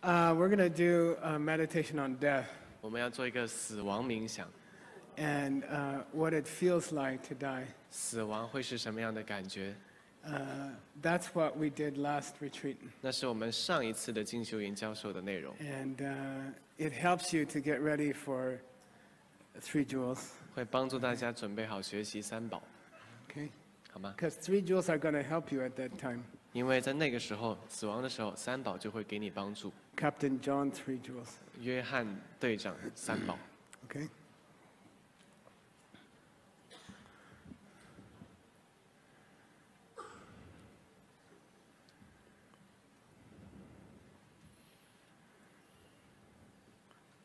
We're going to do a meditation on death 我们要做一个死亡冥想， and what it feels like to die. 死亡会是什么样的感觉？ That's what we did last retreat. 那是我们上一次的进修营教授的内容， And it helps you to get ready for 3 jewels. 会帮助大家准备好学习三宝， Okay? 好吗？ Because 3 jewels are going to help you at that time. 因为在那个时候，死亡的时候，三宝就会给你帮助。 Captain John, 3 jewels. 约翰队长三宝， Okay?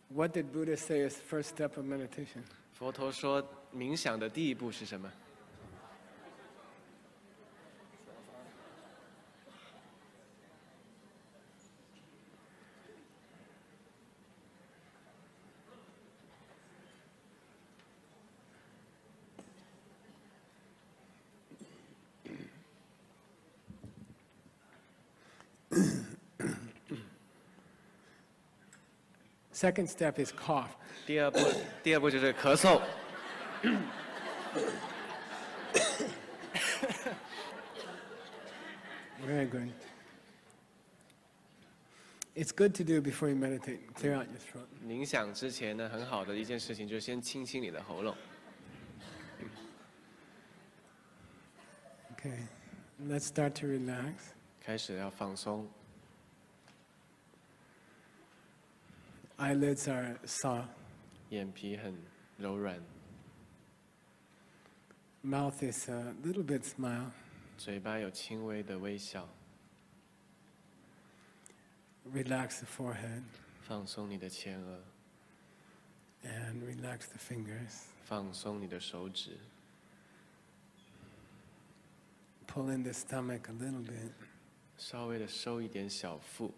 What did Buddha say is the first step of meditation? 佛陀说，冥想的第一步是什么？ Second step is cough. 第二步就是咳嗽。 Very good. It's good to do before you meditate. Clear out your throat. 冥想之前呢，很好的一件事情就是先清清你的喉咙。 Okay. Let's start to relax. 开始要放松， Eyelids are soft. 眼皮很柔软， Mouth is a little bit smile. 嘴巴有轻微的微笑， Relax the forehead 放松你的前额， and relax the fingers. 放松你的手指， Pull in the stomach a little bit. 稍微的收一点小腹，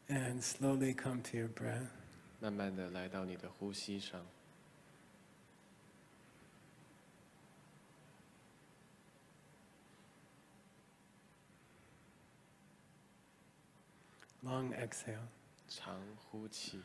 And slowly come to your breath. 慢慢的来到你的呼吸上。 Long exhale. 长呼气。 Okay.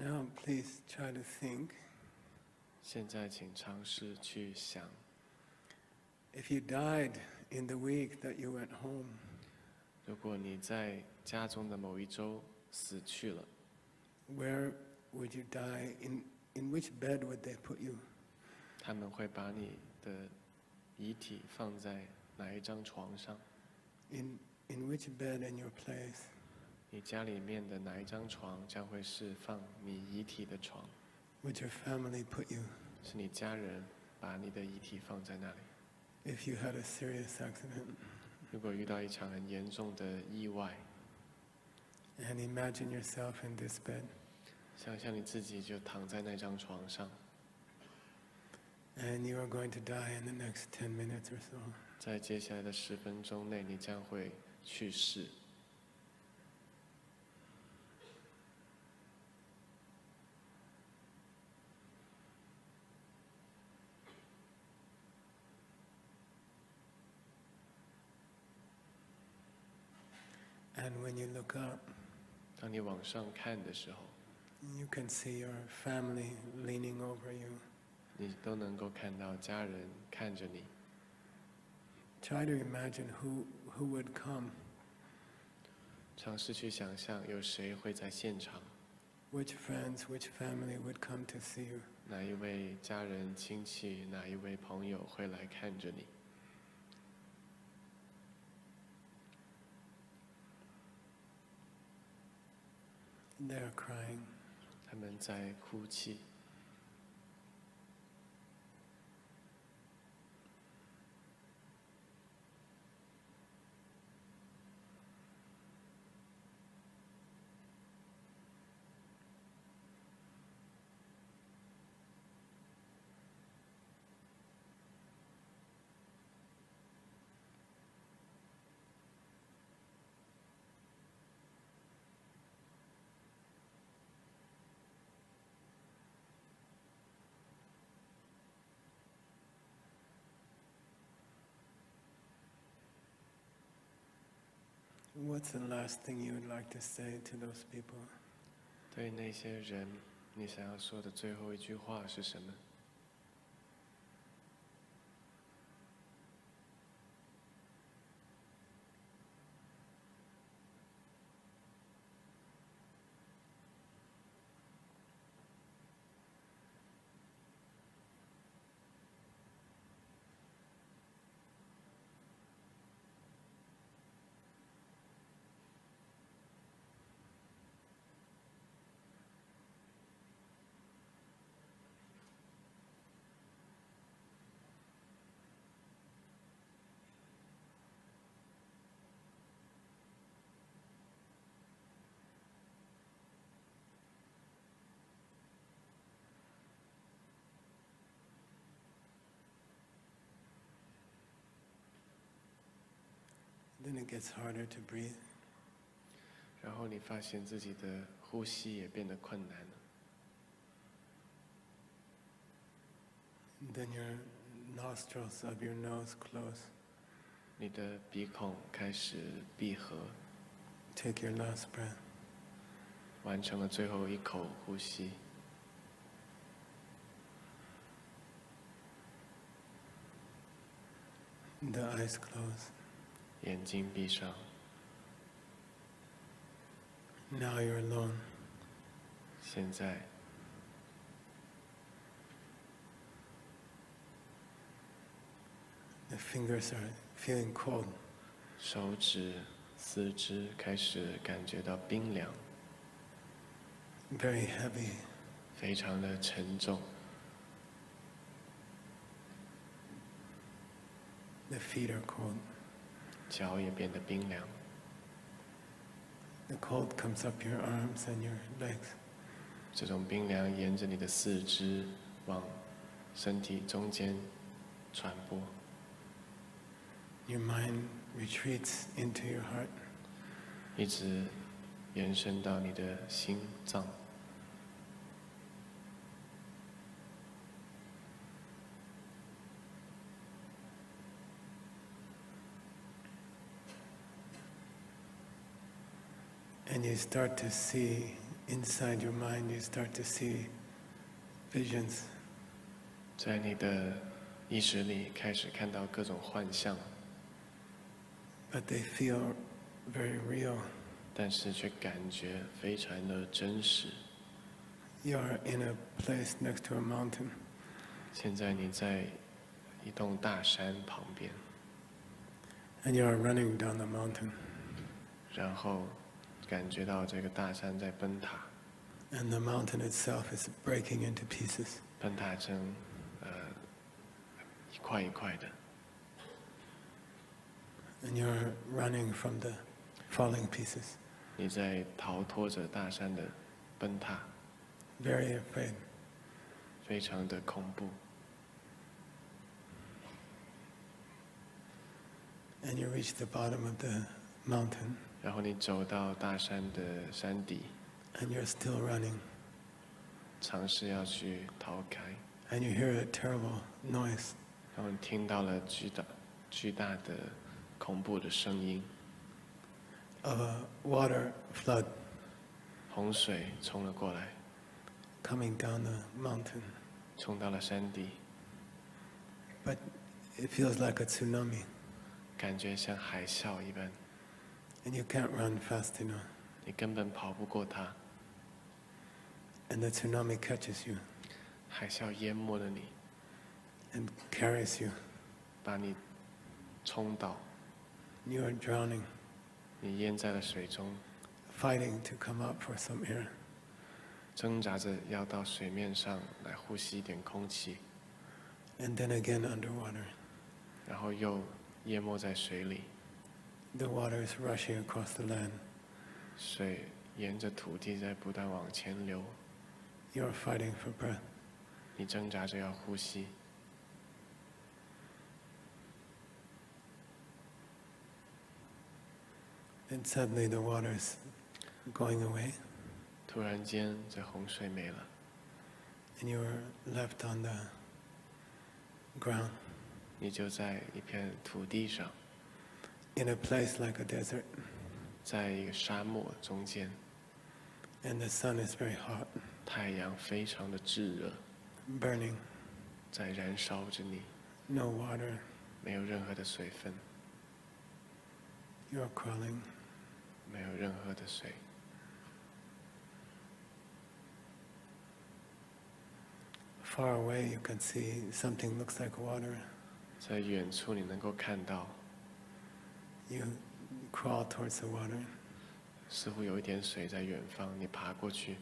Now, please try to think. 现在，请尝试去想， If you died in the week that you went home, 如果你在家中的某一周死去了， where would you die? In which bed would they put you? 他们会把你的遗体放在哪一张床上？ In which bed in your place? 你家里面的哪一张床将会是放你遗体的床？ Would your family put you? 是你家人把你的遗体放在那里？ If you had a serious accident, 如果遇到一场很严重的意外， and imagine yourself in this bed, 想象你自己就躺在那张床上， and you are going to die in the next 10 minutes or so. 在接下来的10分钟内，你将会去世。 And when you look up, 当你往上看的时候， you can see your family leaning over you. 你都能够看到家人看着你。 Try to imagine who would come, 尝试去想象有谁会在现场， which friends, which family would come to see you. 哪一位家人、亲戚，哪一位朋友会来看着你。 They're crying. 他们在哭泣。 What's the last thing you would like to say to those people? 对那些人，你想要说的最后一句话是什么？ Then it gets harder to breathe. 然后你发现自己的呼吸也变得困难了， Then your nostrils of your nose close. 你的鼻孔开始闭合， Take your last breath. 完成了最后一口呼吸。 The eyes close. 眼睛闭上， Now you're alone. 现在 The fingers are feeling cold. 手指、四肢开始感觉到冰凉， Very heavy. 非常的沉重。 The feet are cold. 脚也变得冰凉， The cold comes up your arms and your legs. 这种冰凉沿着你的四肢往身体中间传播， Your mind retreats into your heart. 一直延伸到你的心脏。 And you start to see inside your mind you start to see visions. 在你的意识里开始看到各种幻象， but they feel very real. 但是却感觉非常的真实。 You are in a place next to a mountain. 现在你在一栋大山旁边， And you are running down the mountain. 然后感觉到这个大山在崩塌， And the mountain itself is breaking into pieces. 崩塌成一块一块的。 And you're running from the falling pieces. 你在逃脱着大山的崩塌， Very afraid. 非常的恐怖。 And you reach the bottom of the mountain. 然后你走到大山的山底， And you're still running. 尝试要去逃开， And you hear a terrible noise. 然后你听到了巨大的恐怖的声音， Of a water flood 洪水冲了过来， coming down the mountain. 冲到了山底， But it feels like a tsunami. 感觉像海啸一般， And you can't run fast enough. 你根本跑不过它， And the tsunami catches you 海啸淹没了你， and carries you. 把你冲倒， You are drowning, 你淹在了水中， fighting to come up for some air. 挣扎着要到水面上来呼吸一点空气， And then again underwater. 然后又淹没在水里， The water is rushing across the land. 水沿着土地在不断往前流， You are fighting for breath. 你挣扎着要呼吸， And suddenly the water is going away. 突然间这洪水没了， And you are left on the ground 你就在一片土地上， in a place like a desert. 在一个沙漠中间， And the sun is very hot, 太阳非常的炙热， burning. 在燃烧着你， No water. 没有任何的水分， You are crawling. 没有任何的水。 Far away you can see something looks like water. 在远处你能够看到， You crawl towards the water. 似乎有一点水在远方，你爬过去，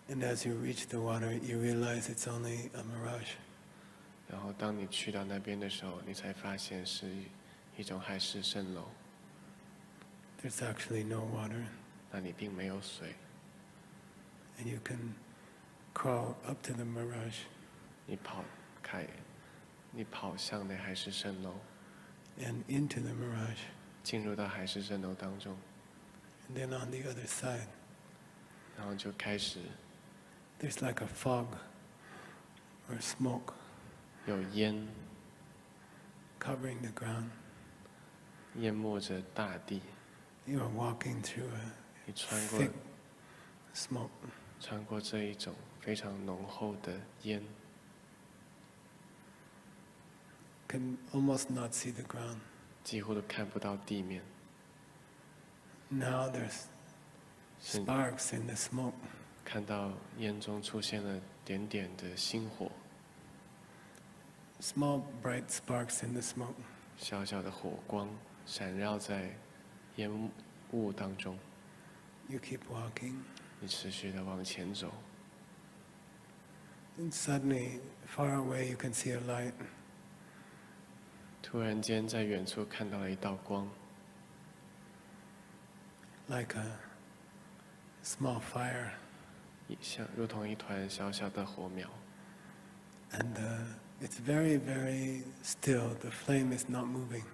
And as you reach the water, you realize it's only a mirage. 然后当你去到那边的时候，你才发现是一种海市蜃楼， There's actually no water. 那里并没有水， And you can crawl up to the mirage. 你跑向那海市蜃楼， And into the mirage. 进入到海市蜃楼当中， And then on the other side, 然后就开始 there's like a fog or smoke 有烟 covering the ground. 淹没着大地， You are walking through 你 a thick smoke. 穿过这一种非常浓厚的烟， Can almost not see the ground. 几乎都看不到地面， Now there's sparks in the smoke. 看到烟中出现了点点的星火， Small bright sparks in the smoke. 小小的火光闪耀在烟雾当中。 You keep walking. 你持续的往前走， And suddenly, far away, you can see a light. 突然间在远处看到了一道光， Like a small fire. 如同一团小小的火苗， And it's very, very still. The flame is not moving.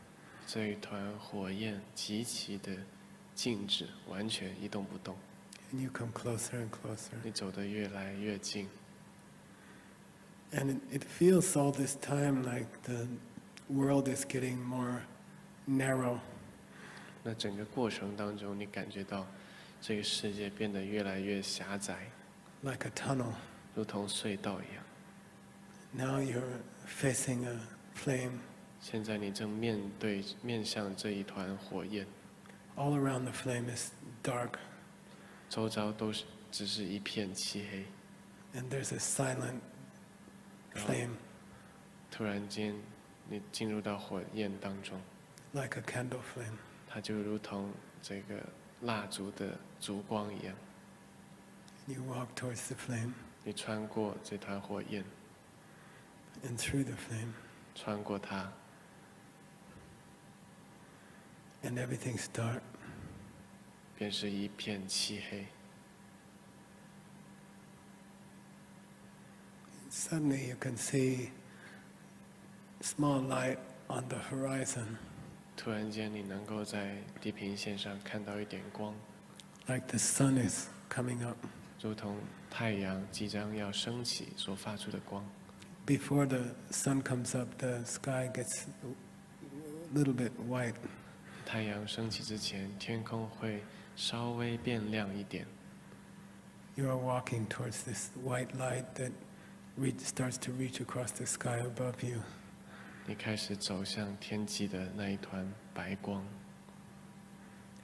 这一团火焰极其的静止，完全一动不动。 And you come closer and closer. 你走得越来越近， And it feels all this time like the world is getting more narrow. 那整个过程当中，你感觉到这个世界变得越来越狭窄， like a tunnel. 如同隧道一样。 Now you're facing a flame. 现在你正面向这一团火焰， All around the flame is dark, 周遭都是只是一片漆黑。 and there's a silent flame, 突然间，你进入到火焰当中， like a candle flame. 它就如同这个蜡烛的烛光一样。 You walk towards the flame 你穿过这团火焰， and through the flame, 穿过它， and everything's dark. 便是一片漆黑。 Suddenly you can see small light on the horizon, 突然间，你能够在地平线上看到一点光， like the sun is coming up. 如同太阳即将要升起所发出的光。 Before the sun comes up, the sky gets a little bit white. 太阳升起之前，天空会稍微变亮一点。 You are walking towards this white light that starts to reach across the sky above you. 你开始走向天际的那一团白光。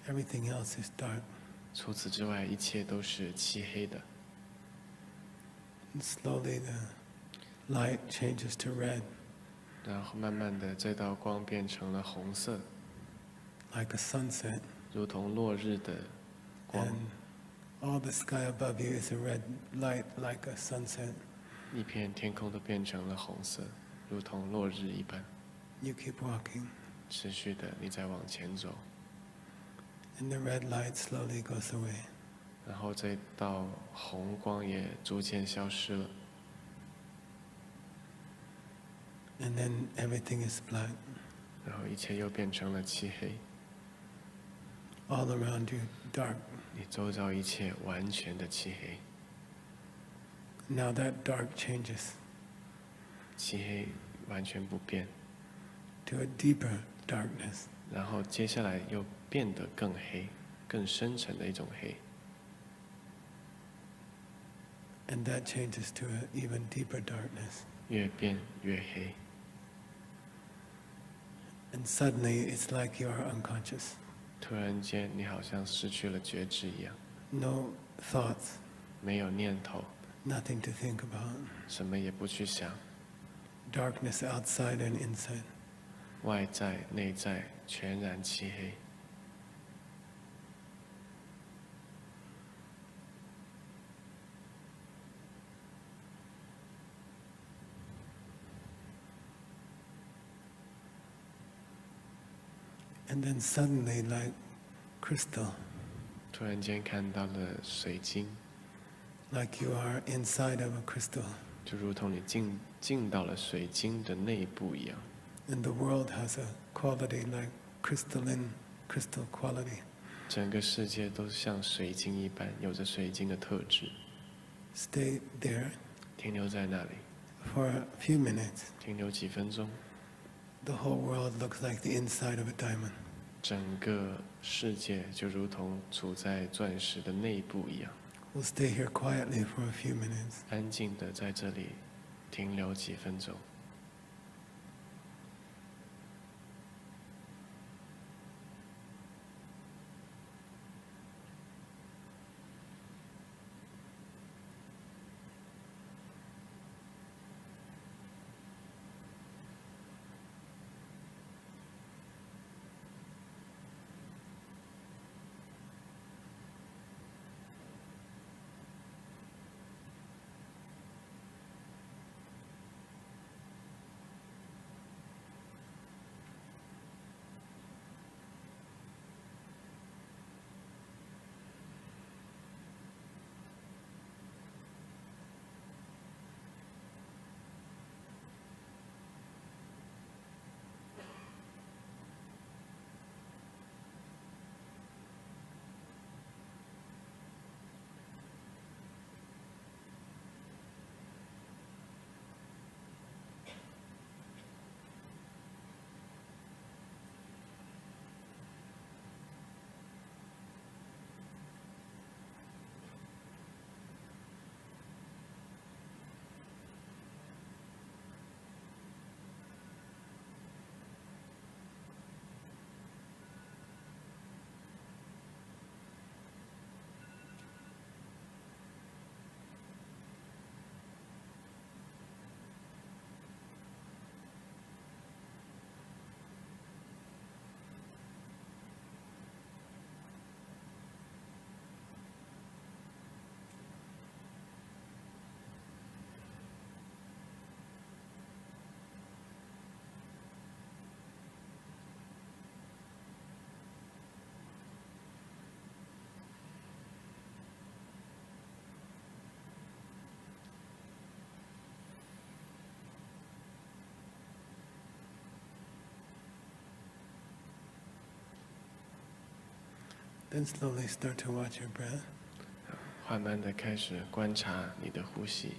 Everything else is dark. 除此之外，一切都是漆黑的。 And slowly the light changes to red, 然后慢慢的，这道光变成了红色， like a sunset. 如同落日的光。 And all the sky above you is a red light, like a sunset. 一片天空都变成了红色，如同落日一般。 You keep walking, 持续的，你在往前走， and the red light slowly goes away. 然后这道红光也逐渐消失了。 And then everything is black. 然后一切又变成了漆黑， All around you, dark. 你周遭一切完全的漆黑。 Now that dark changes 漆黑完全不变， to a deeper darkness. 然后接下来又变得更黑，更深沉的一种黑， And that changes to an even deeper darkness. 越变越黑。 And suddenly it's like you are unconscious. 突然间，你好像失去了觉知一样， No thoughts, 没有念头， nothing to think about. 什么也不去想， Darkness outside and inside. 外在内在全然漆黑。 And then suddenly, like crystal, 突然间看到了水晶， like you are inside of a crystal. 就如同你进到了水晶的内部一样。 And the world has a quality like crystalline, crystal quality. 整个世界都像水晶一般，有着水晶的特质。 Stay there 停留在那里， for a few minutes. 停留几分钟， The whole world looks like the inside of a diamond. 整个世界就如同处在钻石的内部一样， We'll stay here quietly for a few minutes. 安静的在这里停留几分钟。Then slowly start to watch your breath. 缓慢的开始观察你的呼吸。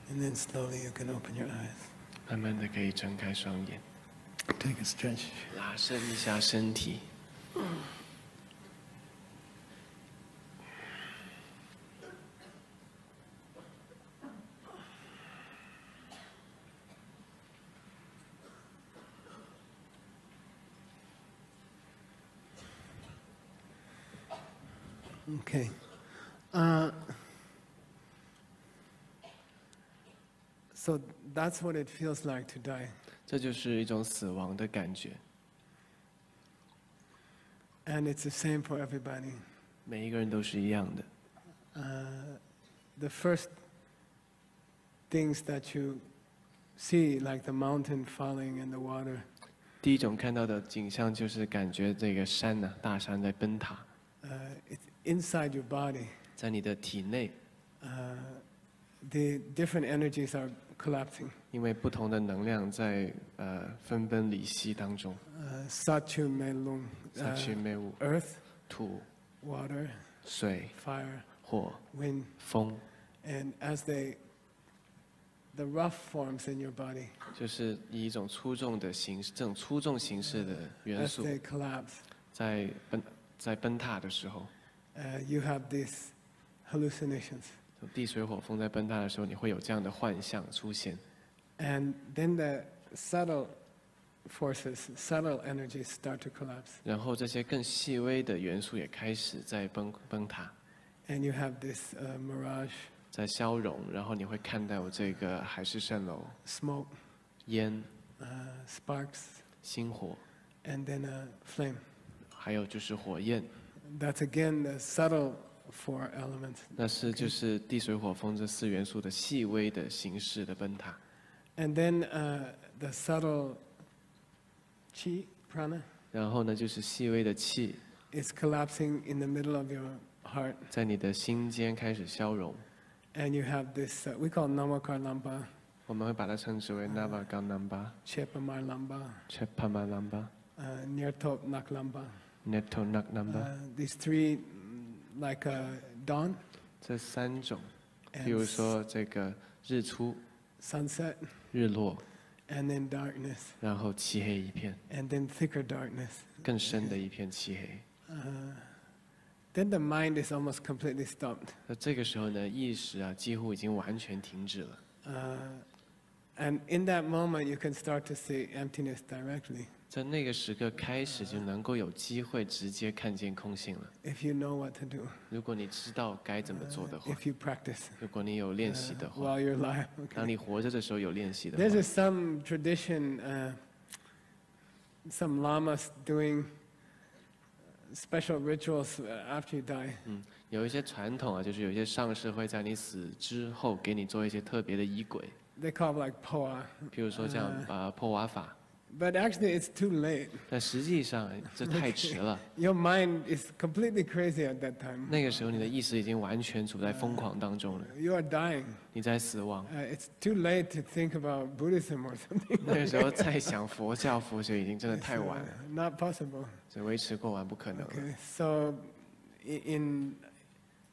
And then slowly you can open your eyes. 慢慢的可以睁开双眼， Take a stretch. 拉伸一下身体。Okay. So that's what it feels like to die. 这就是一种死亡的感觉， And it's the same for everybody. 每一个人都是一样的。 The first things that you see, like the mountain falling in the water, 第一种看到的景象就是感觉这个山呢、大山在崩塌， it's inside your body. 在你的体内， The different energies are collapsing. 因为不同的能量在分崩离析当中， Satchu Melung, 下去没有 earth, 土、 water, 水、 fire, 火、 wind, 风， and as the rough forms in your body, 就是以一种粗重的形式，这种粗重形式的元 as 素 they collapse, 在崩塌的时候， you have these hallucinations. 地水火风在崩塌的时候，你会有这样的幻象出现。 And then the subtle forces, subtle energies start to collapse. 然后这些更细微的元素也开始在崩塌， And you have this mirage, 在消融，然后你会看到这个海市蜃楼、 smoke, 烟、 sparks, 星火， and then a flame. 还有就是火焰。 That's again the subtle four elements. 那是就是地水火风这四元素的细微的形式的崩塌。 And then the subtle chi, prana, 然后呢，就是细微的气 is collapsing in the middle of your heart. 在你的心间开始消融， And you have this, we call Namakar Lamba, 我们会把它称之为 Navaganamba、 Chepamar Lamba, Chepamalamba、 Nirtop Nak Lamba. Neto Naknamba These three, like dawn, 这三种，比如说这个日出、 sunset, 日落， and then darkness, 然后漆黑一片， and then thicker darkness. 更深的一片漆黑。 Then the mind is almost completely stopped. 那这个时候呢，意识啊几乎已经完全停止了。 And in that moment, you can start to see emptiness directly 在那个时刻开始，就能够有机会直接看见空性了。 if you know what to do, 如果你知道该怎么做的话， if you practice 如果你有练习的话， while you're alive. 当 Okay. 你活着的时候有练习的 There's 话， some tradition, some lamas doing special rituals after you die. 有一些传统啊，就是有一些上师会在你死之后给你做一些特别的仪轨， They call it like poa. 譬如说这样破瓦法。 But actually, it's too late. 但实际上这太迟了， Your mind is completely crazy at that time. 那个时候你的意识已经完全处在疯狂当中了， You are dying. 你在死亡。 It's too late to think about Buddhism or something. 那个时候再想佛教、佛学已经真的太晚了， Not possible. 这维持过完不可能了。 Okay, so in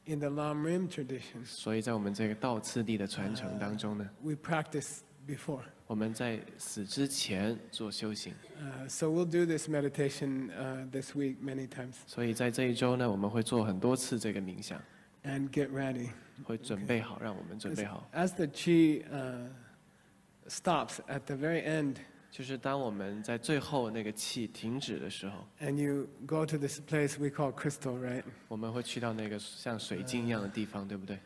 the Lam Rim tradition, 所以在我们这个道次第的传承当中呢， we practice before. 我们在死之前做修行。 So we'll do this meditation this week many times 所以在这一周呢，我们会做很多次这个冥想， and get ready. 会准备好，让我们准备好。 As the chi stops at the very end, 就是当我们在最后那个气停止的时候， and you go to this place we call crystal, right? 我们会去到那个像水晶一样的地方，对不对？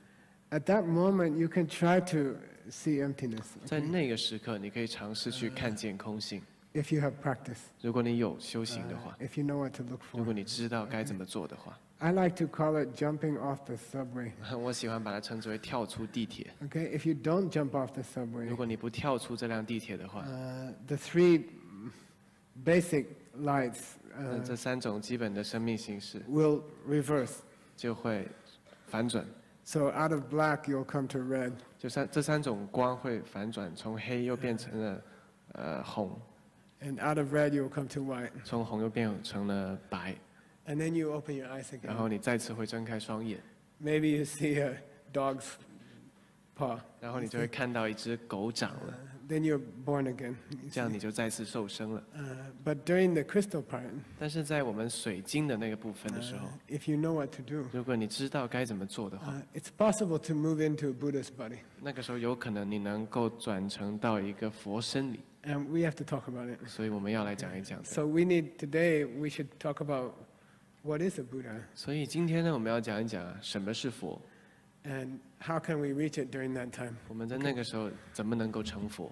At that moment, you can try to see emptiness 在那个时刻，你可以尝试去看见空性。 if you have practice, 如果你有修行的话， if you know what to look 如 for. 果你知道该怎么做的话， I like to call it jumping off the subway. 我喜欢把它称之为跳出地铁。 Okay, if you don't jump off the subway, 如果你不跳出这辆地铁的话， the three basic lights 那这三种基本的生命形式 will reverse. 就会反转。 So out of black, you'll come to red. 这三种光会反转，从黑又变成了红， And out of red, you'll come to white. 从红又变成了白， And then you open your eyes 然 again. 后你再次会睁开双眼， Maybe you see a dog's paw. 然后你就会看到一只狗掌了， Then you're born again. 这样你就再次受生了。 But during the crystal part, 但是在我们水晶的那个部分的时候， if you know what to do, 如果你知道该怎么做的话， it's possible to move into a Buddha's body. 那个时候有可能你能够转成到一个佛身里， And we have to talk about it. 所以我们要来讲一讲的。 So today we should talk about what is a Buddha 所以今天呢，我们要讲一讲什么是佛， and how can we reach it during that time. 我们在那个时候怎么能够成佛。